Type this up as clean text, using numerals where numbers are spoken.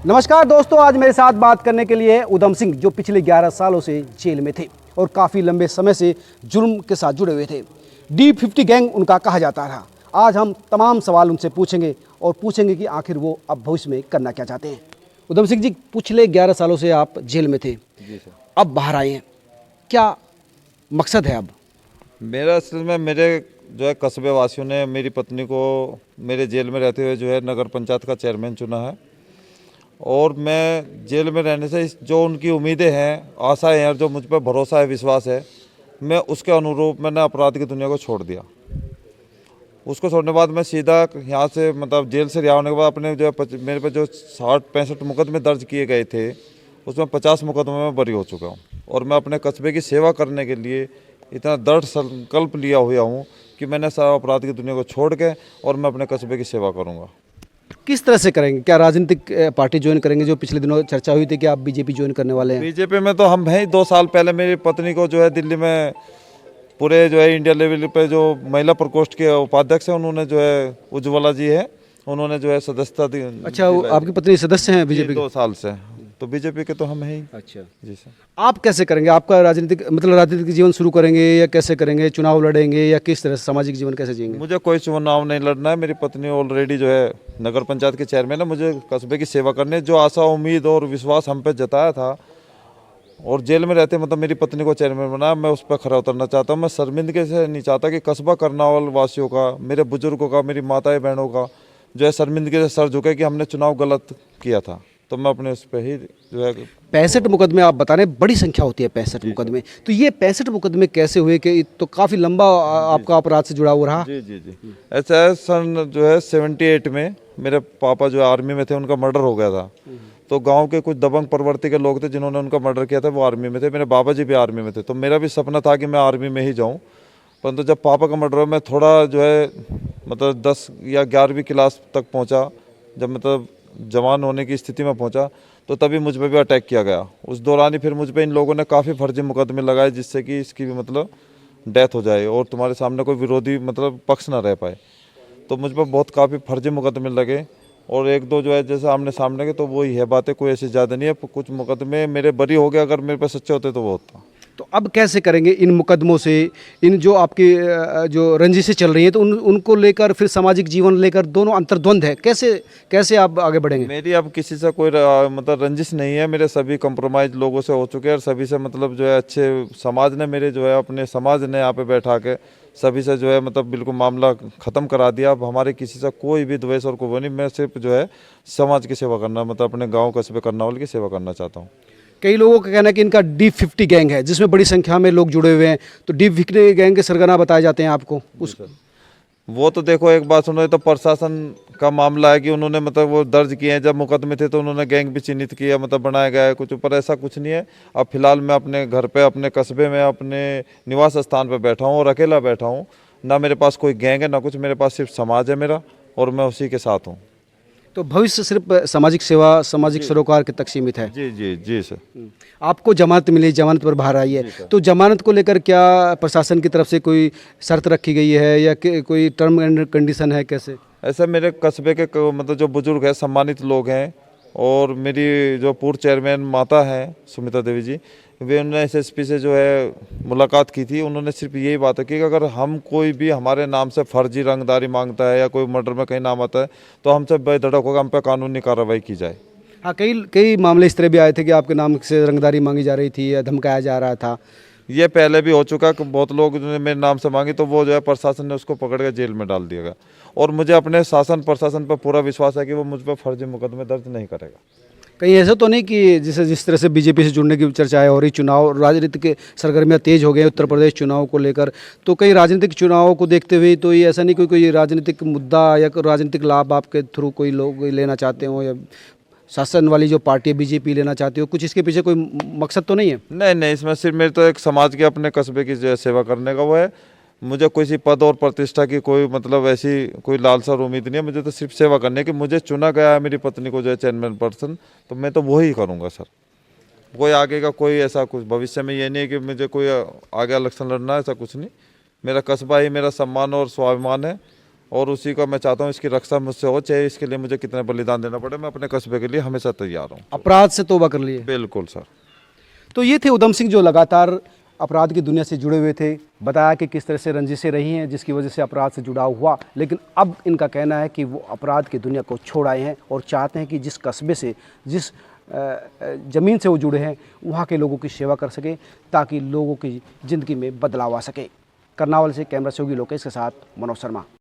नमस्कार दोस्तों, आज मेरे साथ बात करने के लिए उधम सिंह, जो पिछले 11 सालों से जेल में थे और काफ़ी लंबे समय से जुर्म के साथ जुड़े हुए थे। D50 गैंग उनका कहा जाता रहा। आज हम तमाम सवाल उनसे पूछेंगे और पूछेंगे कि आखिर वो अब भविष्य में करना क्या चाहते हैं। उधम सिंह जी, पिछले 11 सालों से आप जेल में थे, जी सर। अब बाहर आए हैं, क्या मकसद है अब? मेरा असल में मेरे जो है कस्बे वासियों ने मेरी पत्नी को मेरे जेल में रहते हुए जो है नगर पंचायत का चेयरमैन चुना है, और मैं जेल में रहने से जो उनकी उम्मीदें हैं, आशाएं हैं और जो मुझ पर भरोसा है, विश्वास है, मैं उसके अनुरूप मैंने अपराध की दुनिया को छोड़ दिया। उसको छोड़ने के बाद मैं सीधा यहाँ से मतलब जेल से रिहा होने के बाद अपने जो है मेरे पे जो 60-65 मुकदमे दर्ज किए गए थे, उसमें 50 मुकदमे में बरी हो चुका हूँ। और मैं अपने कस्बे की सेवा करने के लिए इतना दृढ़ संकल्प लिया हुआ हूँ कि मैंने सारा अपराध की दुनिया को छोड़ के और मैं अपने कस्बे की सेवा करूँगा। किस तरह से करेंगे? क्या राजनीतिक पार्टी ज्वाइन करेंगे? जो पिछले दिनों चर्चा हुई थी कि आप बीजेपी ज्वाइन करने वाले हैं। बीजेपी में तो हम हैं ही। 2 साल पहले मेरी पत्नी को जो है दिल्ली में पूरे जो है इंडिया लेवल पे जो महिला प्रकोष्ठ के उपाध्यक्ष हैं, उन्होंने जो है उज्ज्वला जी है, उन्होंने जो है सदस्यता दी। अच्छा, वो आपकी पत्नी सदस्य हैं बीजेपी के? 2 साल से। तो बीजेपी के तो हम हैं ही। अच्छा जी सर। आप कैसे करेंगे? आपका राजनीतिक मतलब राजनीतिक जीवन शुरू करेंगे या कैसे करेंगे? चुनाव लड़ेंगे या किस तरह से सामाजिक जीवन कैसे जिएंगे? मुझे कोई चुनाव नहीं लड़ना है। मेरी पत्नी ऑलरेडी जो है नगर पंचायत के चेयरमैन है। मुझे कस्बे की सेवा करनी है। जो आशा, उम्मीद और विश्वास हम पे जताया था और जेल में रहते मतलब मेरी पत्नी को चेयरमैन बनाया, मैं उस पर खरा उतरना चाहता हूँ। मैं शर्मिंदगी से नहीं चाहता कि कस्बा करनावल वासियों का, मेरे बुजुर्गों का, मेरी माताएं बहनों का जो है शर्मिंदगी से सर झुके कि हमने चुनाव गलत किया था। तो मैं अपने उस पर ही जो है 65 मुकदमे आप बता रहे हैं, बड़ी संख्या होती है 65 मुकदमे। तो ये 65 मुकदमे कैसे हुए कि तो काफ़ी लंबा आपका अपराध से जुड़ा हुआ रहा? जी जी जी ऐसा है। सन जो है 78 में मेरे पापा जो आर्मी में थे, उनका मर्डर हो गया था। तो गांव के कुछ दबंग प्रवृत्ति के लोग थे जिन्होंने उनका मर्डर किया था, वो आर्मी में थे। मेरे बाबा जी भी आर्मी में थे। तो मेरा भी सपना था कि मैं आर्मी में ही जाऊं। परंतु जब पापा का मर्डर हुआ, मैं थोड़ा जो है मतलब 10 या 11वीं क्लास तक पहुंचा, जब मतलब जवान होने की स्थिति में पहुंचा, तो तभी मुझ पर भी अटैक किया गया। उस दौरान ही फिर मुझ पर इन लोगों ने काफ़ी फर्जी मुकदमे लगाए, जिससे कि इसकी भी मतलब डेथ हो जाए और तुम्हारे सामने कोई विरोधी मतलब पक्ष ना रह पाए। तो मुझ पर बहुत काफ़ी फर्जी मुकदमे लगे, और 1-2 जो है जैसे आमने सामने के, तो वही है बातें, कोई ऐसी ज़्यादा नहीं है। कुछ मुकदमे मेरे बरी हो गए, अगर मेरे पे सच्चे होते तो वो होता। तो अब कैसे करेंगे इन मुकदमों से? इन जो आपकी जो रंजिशें चल रही हैं, तो उनको लेकर फिर सामाजिक जीवन लेकर दोनों अंतर्द्वंद है, कैसे कैसे आप आगे बढ़ेंगे? मेरी अब किसी से कोई मतलब रंजिश नहीं है। मेरे सभी कंप्रोमाइज लोगों से हो चुके हैं, और सभी से मतलब जो है अच्छे समाज ने मेरे जो है अपने समाज ने यहाँ पे बैठा के सभी से जो है मतलब बिल्कुल मामला ख़त्म करा दिया। अब हमारे किसी से कोई भी द्वेष और कोई नहीं। मैं सिर्फ जो है समाज की सेवा करना, मतलब अपने गाँव कस्बे करनावल की सेवा करना चाहता हूँ। कई लोगों का कहना है कि इनका D50 गैंग है, जिसमें बड़ी संख्या में लोग जुड़े हुए हैं। तो D50 गैंग के सरगना बताए जाते हैं आपको उस? वो तो देखो, एक बात सुनो, ये तो प्रशासन का मामला है कि उन्होंने मतलब वो दर्ज किए हैं। जब मुकदमे थे तो उन्होंने गैंग भी चिन्हित किया, मतलब बनाया गया है कुछ, पर ऐसा कुछ नहीं है। अब फिलहाल मैं अपने घर पे, अपने कस्बे में, अपने निवास स्थान पे बैठा हूँ और अकेला बैठा हूँ। ना मेरे पास कोई गैंग है ना कुछ, मेरे पास सिर्फ समाज है मेरा, और मैं उसी के साथ हूँ। तो भविष्य सिर्फ सामाजिक सेवा, सामाजिक सरोकार के तक सीमित है? जी जी जी सर। आपको जमानत मिली, जमानत पर बाहर आई है, तो जमानत को लेकर क्या प्रशासन की तरफ से कोई शर्त रखी गई है या कोई टर्म एंड कंडीशन है? कैसे? ऐसा मेरे कस्बे के मतलब जो बुजुर्ग हैं, सम्मानित लोग हैं, और मेरी जो पूर्व चेयरमैन माता हैं सुमिता देवी जी, वे उन्होंने SSP से जो है मुलाकात की थी। उन्होंने सिर्फ यही बात है कि अगर हम कोई भी हमारे नाम से फर्जी रंगदारी मांगता है या कोई मर्डर में कहीं नाम आता है, तो हमसे बेधड़क होगा, हम पे कानूनी कार्रवाई की जाए। हाँ, कई कई मामले इस तरह भी आए थे कि आपके नाम से रंगदारी मांगी जा रही थी या धमकाया जा रहा था। ये पहले भी हो चुका कि बहुत लोग ने मेरे नाम से मांगी, तो वो जो है प्रशासन ने उसको पकड़ के जेल में डाल दिया गया। और मुझे अपने शासन प्रशासन पर पूरा विश्वास है कि वो मुझ पर फर्जी मुकदमे दर्ज नहीं करेगा। कहीं ऐसा तो नहीं कि जिस तरह से बीजेपी से जुड़ने की चर्चाएं हो रही, चुनाव राजनीतिक सरगर्मियां तेज हो गई उत्तर प्रदेश चुनाव को लेकर, तो कई राजनीतिक चुनावों को देखते हुए तो ये ऐसा नहीं कोई राजनीतिक मुद्दा या कोई राजनीतिक लाभ आपके थ्रू कोई लोग लेना चाहते हो, या शासन वाली जो पार्टी है बीजेपी लेना चाहती हो, कुछ इसके पीछे कोई मकसद तो नहीं है? नहीं नहीं, इसमें सिर्फ मेरे तो एक समाज के, अपने कस्बे की जो है सेवा करने का वो है। मुझे किसी पद और प्रतिष्ठा की कोई मतलब ऐसी कोई लालसा और उम्मीद नहीं है। मुझे तो सिर्फ सेवा करनी है कि मुझे चुना गया है मेरी पत्नी को जो है चेयरमैन पर्सन, तो मैं तो वही करूँगा सर। कोई आगे का कोई ऐसा कुछ भविष्य में ये नहीं है कि मुझे कोई आगे इलेक्शन लड़ना है, ऐसा कुछ नहीं। मेरा कस्बा ही मेरा सम्मान और स्वाभिमान है, और उसी का मैं चाहता हूँ इसकी रक्षा मुझसे हो, चाहे इसके लिए मुझे कितना बलिदान देना पड़े, मैं अपने कस्बे के लिए हमेशा तैयार हूँ। अपराध से तौबा कर लिए। बिल्कुल सर। तो ये थे उधम सिंह जो लगातार अपराध की दुनिया से जुड़े हुए थे। बताया कि किस तरह से रंजिशें रही हैं जिसकी वजह से अपराध से जुड़ाव हुआ, लेकिन अब इनका कहना है कि वो अपराध की दुनिया को छोड़ आए हैं और चाहते हैं कि जिस कस्बे से, जिस ज़मीन से वो जुड़े हैं, वहाँ के लोगों की सेवा कर सकें ताकि लोगों की ज़िंदगी में बदलाव आ सके। करनावल से कैमरा सहयोगी लोकेश के साथ मनोज शर्मा।